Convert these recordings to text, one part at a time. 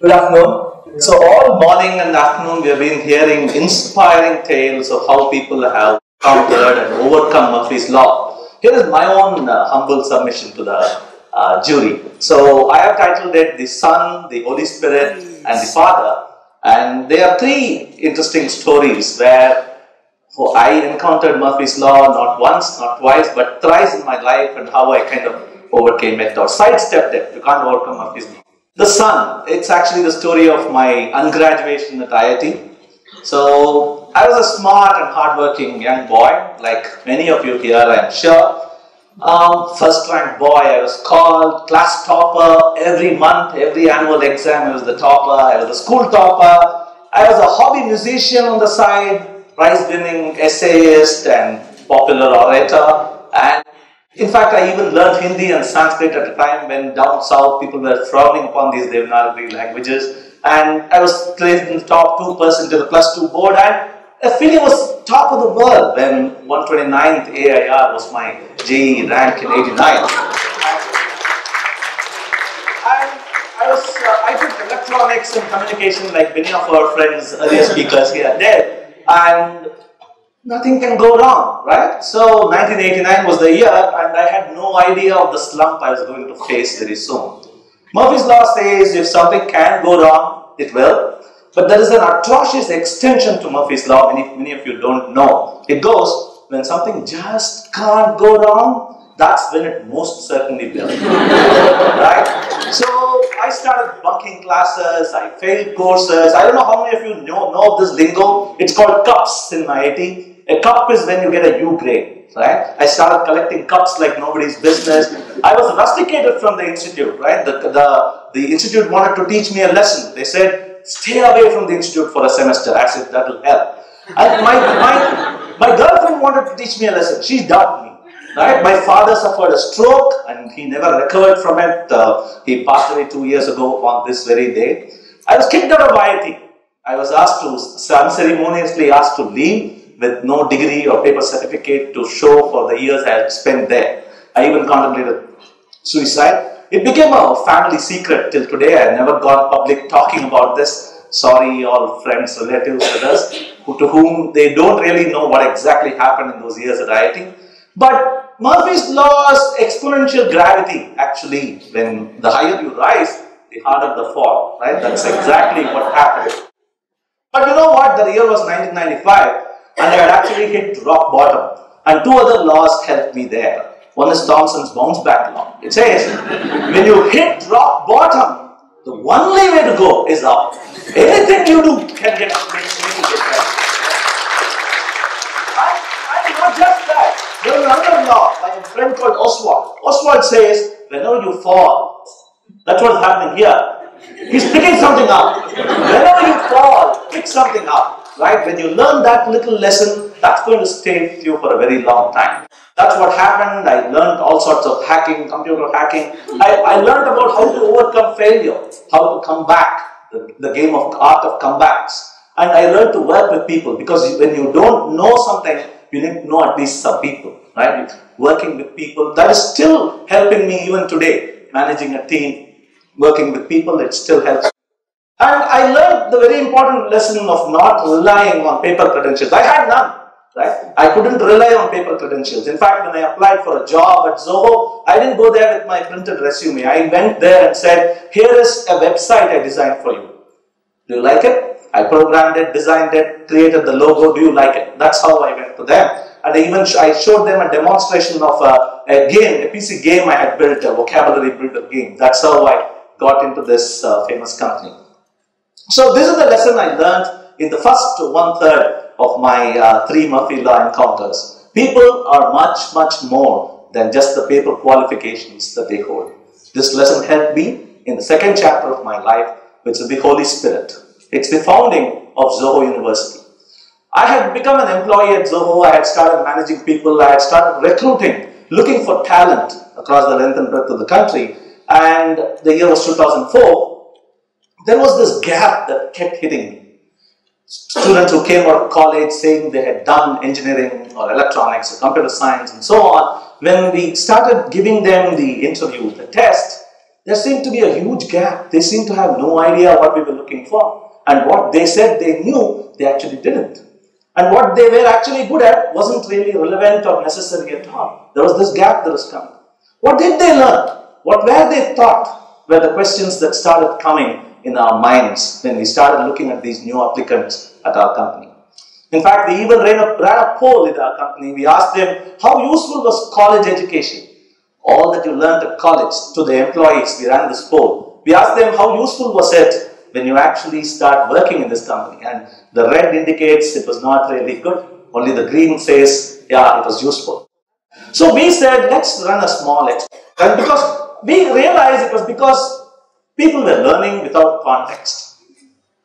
Good afternoon. So all morning and afternoon we have been hearing inspiring tales of how people have countered and overcome Murphy's Law. Here is my own humble submission to the jury. So I have titled it The Son, the Holy Spirit and the Father. And there are three interesting stories where I encountered Murphy's Law not once, not twice, but thrice in my life, and how I kind of overcame it or sidestepped it. You can't overcome Murphy's Law. The Son, it's actually the story of my undergraduation at IIT. So I was a smart and hardworking young boy, like many of you here, I'm sure. First rank boy, I was called, class topper, every month, every annual exam I was the topper, I was the school topper, I was a hobby musician on the side, prize-winning essayist and popular orator, and in fact I even learned Hindi and Sanskrit at a time when down south people were frowning upon these Devanagari languages, and I was placed in the top 2% of the +2 board, and I feel it was top of the world when 129th AIR was my JEE rank in '89. I took electronics and communication like many of our friends, earlier speakers here did, and nothing can go wrong, right? So 1989 was the year, and I had no idea of the slump I was going to face very soon. Murphy's Law says if something can go wrong, it will. But there is an atrocious extension to Murphy's Law, many of you don't know. It goes, when something just can't go wrong, that's when it most certainly will. Right? So I started bunking classes, I failed courses. I don't know how many of you know this lingo. It's called cups in IIT. A cup is when you get a U grade. Right? I started collecting cups like nobody's business. I was rusticated from the institute. Right? The institute wanted to teach me a lesson. They said, stay away from the institute for a semester, as if that will help. And my girlfriend wanted to teach me a lesson. She dubbed me. Right? My father suffered a stroke and he never recovered from it. He passed away 2 years ago on this very day. I was kicked out of IIT. I was unceremoniously asked to leave with no degree or paper certificate to show for the years I had spent there. I even contemplated suicide. It became a family secret till today. I have never gone public talking about this. Sorry, all friends, relatives, others, to whom they don't really know what exactly happened in those years at IIT. But Murphy's Law's exponential gravity, actually, when the higher you rise, the harder the fall, right? That's exactly what happened. But you know what? The year was 1995, and I had actually hit rock bottom. And two other laws helped me there. One is Thomson's bounce back law. It says, when you hit rock bottom, the only way to go is up. Anything you do can get up, makes you get better. And not just that, there is another law by a friend called Oswald. Oswald says, whenever you fall, that's what's happening here. He's picking something up. Whenever you fall, pick something up. Right? When you learn that little lesson, that's going to stay with you for a very long time. That's what happened. I learned all sorts of hacking, computer hacking. I learned about how to overcome failure, how to come back, the game of art of comebacks. And I learned to work with people, because when you don't know something, you need to know at least some people, right? Working with people, that is still helping me even today. Managing a team, working with people, it still helps. And I learned the very important lesson of not relying on paper credentials. I had none. Right? I couldn't rely on paper credentials. In fact, when I applied for a job at Zoho, I didn't go there with my printed resume. I went there and said, here is a website I designed for you. Do you like it? I programmed it, designed it, created the logo. Do you like it? That's how I went to them. And I showed them a demonstration of a game, a PC game I had built, a vocabulary builder game. That's how I got into this famous company. So this is the lesson I learned in the first 1/3 of my 3 Murphy Law encounters. People are much, much more than just the paper qualifications that they hold. This lesson helped me in the second chapter of my life, which is the Holy Spirit. It's the founding of Zoho University. I had become an employee at Zoho. I had started managing people. I had started recruiting, looking for talent across the length and breadth of the country. And the year was 2004. There was this gap that kept hitting me. Students who came out of college saying they had done engineering or electronics or computer science and so on, when we started giving them the interview, the test, there seemed to be a huge gap. They seemed to have no idea what we were looking for. And what they said they knew, they actually didn't. And what they were actually good at wasn't really relevant or necessary at all. There was this gap that was coming. What did they learn? What were they taught? Were the questions that started coming in our minds when we started looking at these new applicants at our company. In fact, we even ran a poll in our company. We asked them, how useful was college education? All that you learned at college, to the employees, we ran this poll. We asked them, how useful was it when you actually start working in this company? And the red indicates it was not really good. Only the green says, yeah, it was useful. So we said, let's run a small experiment. And because we realized it was because people were learning without context.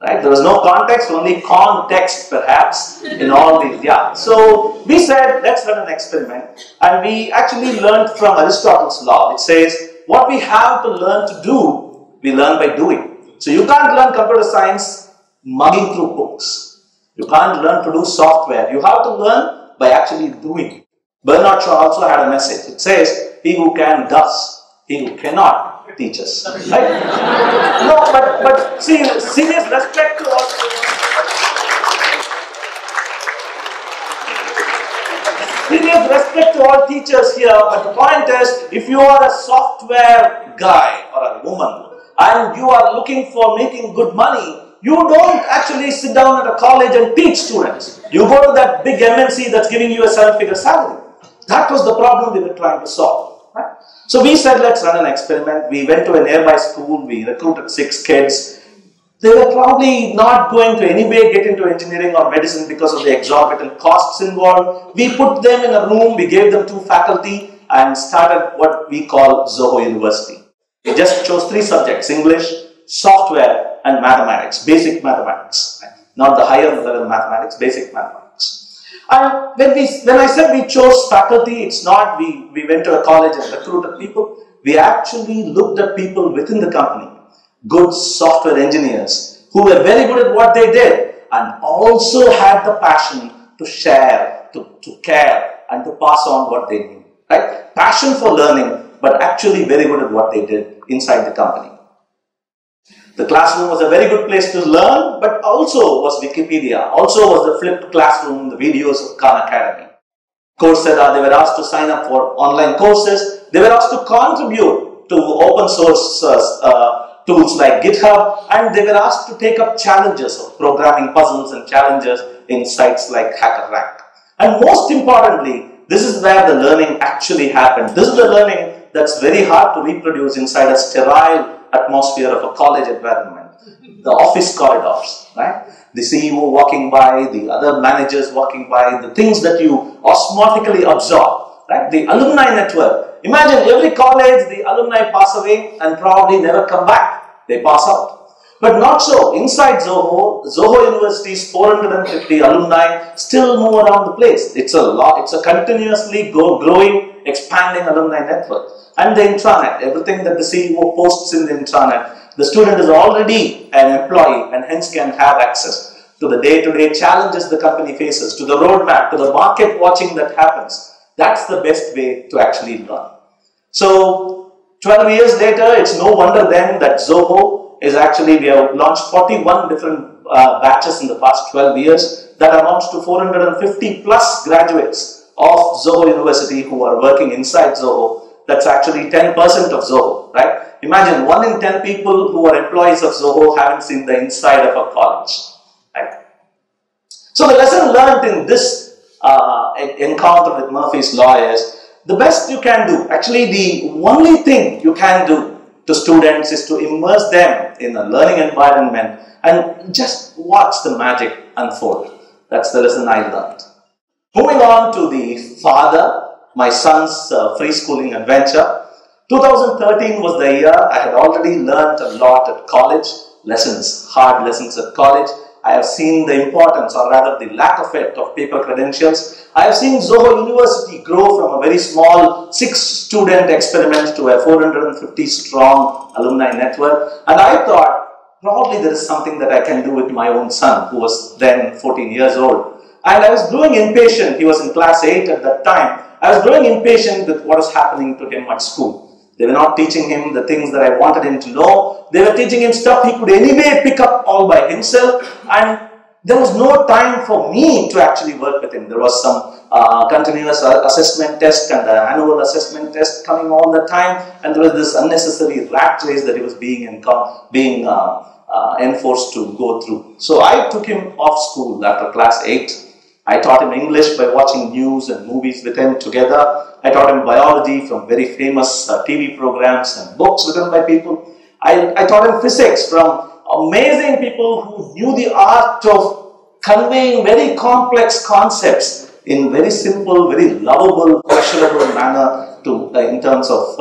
Right? There was no context, only context perhaps in all these. Yeah. So we said, let's run an experiment. And we actually learned from Aristotle's law. It says, what we have to learn to do, we learn by doing. So you can't learn computer science mugging through books. You can't learn to do software. You have to learn by actually doing. Bernard Shaw also had a message. It says, he who can does, he who cannot teaches. Right? No, but see, serious respect to all. Serious respect to all teachers here, but the point is, if you are a software guy or a woman and you are looking for making good money, you don't actually sit down at a college and teach students. You go to that big MNC that's giving you a 7-figure salary. That was the problem we were trying to solve. Right? So we said, let's run an experiment. We went to a nearby school. We recruited 6 kids. They were probably not going to anyway get into engineering or medicine because of the exorbitant costs involved. We put them in a room. We gave them 2 faculty and started what we call Zoho University. We just chose 3 subjects: English, software, and mathematics, basic mathematics. Right? Not the higher level mathematics, basic mathematics. And when I said we chose faculty, it's not we went to a college and recruited people. We actually looked at people within the company, good software engineers who were very good at what they did and also had the passion to share, to care and to pass on what they knew. Right? Passion for learning, but actually very good at what they did inside the company. The classroom was a very good place to learn, but also was Wikipedia, also was the flipped classroom, the videos of Khan Academy. Coursera, they were asked to sign up for online courses. They were asked to contribute to open source tools like GitHub, and they were asked to take up challenges of programming puzzles and challenges in sites like HackerRank. And most importantly, this is where the learning actually happened. This is the learning that's very hard to reproduce inside a sterile atmosphere of a college environment. The office corridors, right? The CEO walking by, the other managers walking by, the things that you osmotically absorb, right? The alumni network. Imagine every college, the alumni pass away and probably never come back. They pass out. But not so. Inside Zoho, Zoho University's 450 alumni still move around the place. It's a continuously growing, expanding alumni network. And the intranet, everything that the CEO posts in the intranet, the student is already an employee and hence can have access to the day-to-day challenges the company faces, to the roadmap, to the market watching that happens. That's the best way to actually learn. So 12 years later, it's no wonder then that Zoho is actually, we have launched 41 different batches in the past 12 years. That amounts to 450 plus graduates of Zoho University who are working inside Zoho. That's actually 10% of Zoho, right? Imagine 1 in 10 people who are employees of Zoho haven't seen the inside of a college, right? So the lesson learned in this encounter with Murphy's Law is, the best you can do, actually the only thing you can do to students is to immerse them in a learning environment and just watch the magic unfold. That's the lesson I learned. Moving on to the father, my son's freeschooling adventure. 2013 was the year I had already learned a lot at college, lessons, hard lessons at college. I have seen the importance, or rather the lack of it, of paper credentials. I have seen Zoho University grow from a very small 6-student experiment to a 450 strong alumni network. And I thought, probably there is something that I can do with my own son, who was then 14 years old. And I was growing impatient. He was in class 8 at that time. I was growing impatient with what was happening to him at school. They were not teaching him the things that I wanted him to know. They were teaching him stuff he could anyway pick up all by himself, and there was no time for me to actually work with him. There was some continuous assessment test and annual assessment test coming all the time, and there was this unnecessary rat race that he was being enforced to go through. So I took him off school after class 8. I taught him English by watching news and movies with him together. I taught him biology from very famous TV programs and books written by people. I taught him physics from amazing people who knew the art of conveying very complex concepts in very simple, very lovable, pleasurable manner in terms of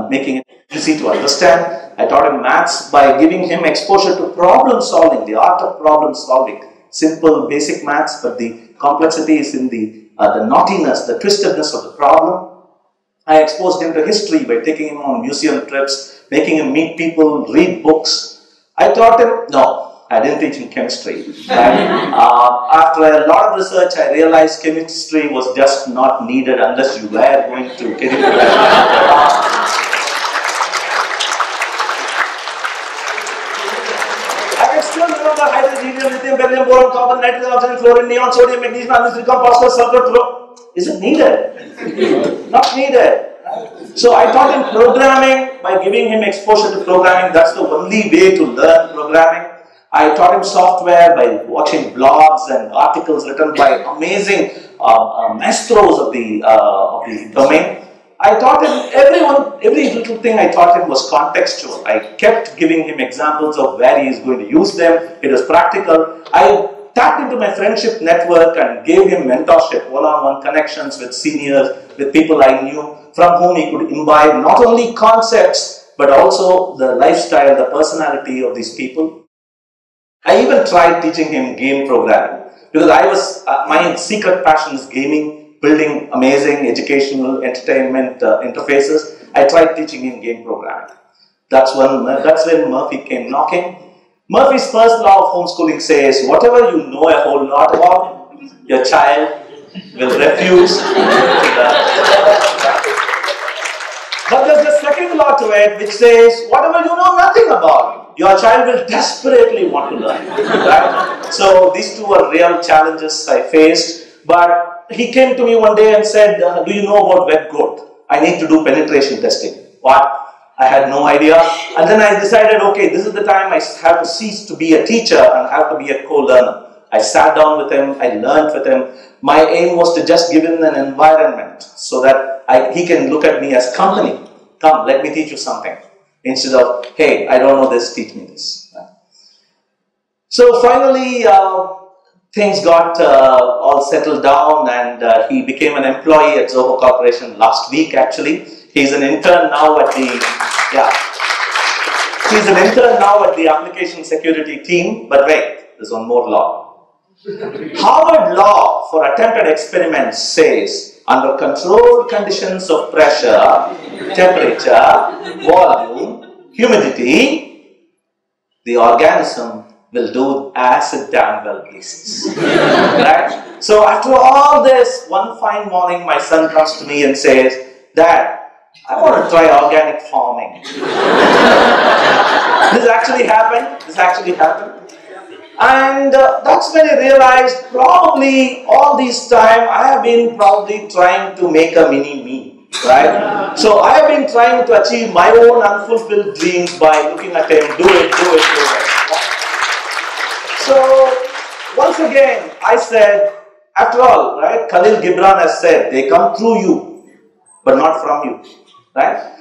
making it easy to understand. I taught him maths by giving him exposure to problem solving, the art of problem solving. Simple, basic maths, but the complexity is in the naughtiness, the twistedness of the problem. I exposed him to history by taking him on museum trips, making him meet people, read books. I taught him, no, I didn't teach him chemistry. After a lot of research, I realized chemistry was just not needed unless you were going to get into it. I can still remember hydrogen, helium, lithium, beryllium, boron, carbon, nitrogen, oxygen, fluorine, neon, sodium, magnesium, silicon, phosphorus, sulfur, fluor. Is it needed? Not needed. So I taught him programming by giving him exposure to programming. That's the only way to learn programming. I taught him software by watching blogs and articles written by amazing maestros of the domain. I taught him every little thing I taught him was contextual. I kept giving him examples of where he is going to use them. It was practical. I tapped into my friendship network and gave him mentorship, one-on-one connections with seniors, with people I knew, from whom he could imbibe not only concepts, but also the lifestyle, the personality of these people. I even tried teaching him game programming, because my secret passion is gaming, building amazing educational entertainment interfaces. I tried teaching him game programming. That's when Murphy came knocking. Murphy's first law of homeschooling says, whatever you know a whole lot about, your child will refuse to learn. But there's a second law to it which says, whatever you know nothing about, your child will desperately want to learn. Right? So these two are real challenges I faced. But he came to me one day and said, do you know about web code? I need to do penetration testing. What? I had no idea. And then I decided, okay, this is the time I have to cease to be a teacher and have to be a co-learner. I sat down with him, I learned with him. My aim was to just give him an environment so that he can look at me as company. Come, let me teach you something. Instead of, hey, I don't know this, teach me this. So finally, things got all settled down, and he became an employee at Zoho Corporation last week actually. He's an intern now at the application security team. But wait, there's one more law. Harvard law for attempted experiments says, under controlled conditions of pressure, temperature, volume, humidity, the organism will do as it damn well pleases. Right? So after all this, one fine morning my son comes to me and says, Dad, I want to try organic farming. This actually happened. And that's when I realized probably all this time I have been probably trying to make a mini me. Right? So I have been trying to achieve my own unfulfilled dreams by looking at him, do it. So once again I said, after all, right, Khalil Gibran has said, they come through you, but not from you. Right?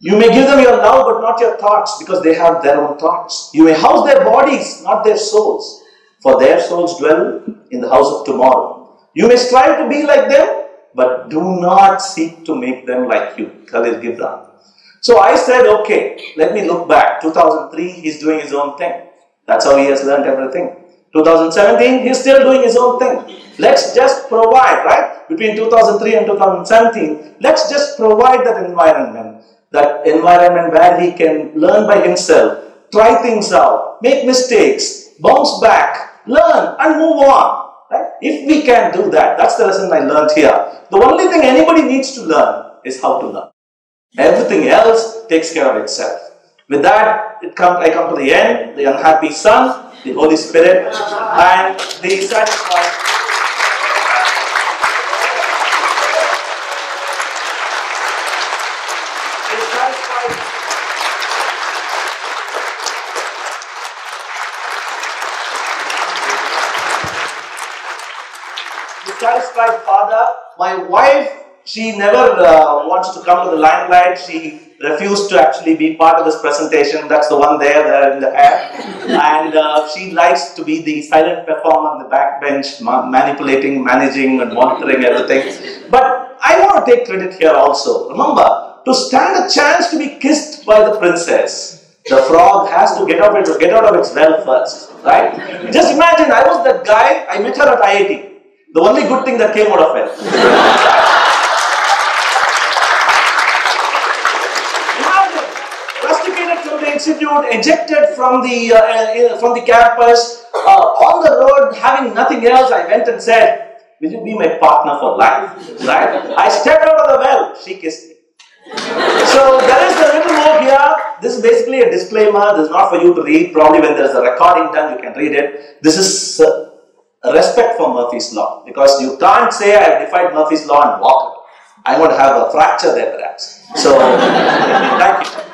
You may give them your love, but not your thoughts, because they have their own thoughts. You may house their bodies, not their souls, for their souls dwell in the house of tomorrow. You may strive to be like them, but do not seek to make them like you. Khalil Gibran. So I said, okay, let me look back. 2003, he's doing his own thing. That's how he has learned everything. 2017, he's still doing his own thing. Let's just provide, right? Between 2003 and 2017, let's just provide that environment where he can learn by himself, try things out, make mistakes, bounce back, learn and move on. Right? If we can do that, that's the lesson I learned here. The only thing anybody needs to learn is how to learn. Everything else takes care of itself. With that, I come to the end, the unhappy son, the Holy Spirit, and the satisfied. Satisfied father. My wife, she never wants to come to the limelight. She refused to actually be part of this presentation. That's the one there in the hair. And she likes to be the silent performer on the backbench, manipulating, managing, and monitoring everything. But I want to take credit here also. Remember, to stand a chance to be kissed by the princess, the frog has to get out of its well first, right? Just imagine, I was that guy. I met her at IIT. The only good thing that came out of it. Imagine, rusticated from the institute, ejected from the campus, on the road, having nothing else. I went and said, "Will you be my partner for life?" Right? I stepped out of the well. She kissed me. So there is a little more here. This is basically a disclaimer. This is not for you to read. Probably when there is a recording done, you can read it. This is respect for Murphy's Law, because you can't say I have defied Murphy's Law and walk it. I'm going to have a fracture there perhaps. So, thank you.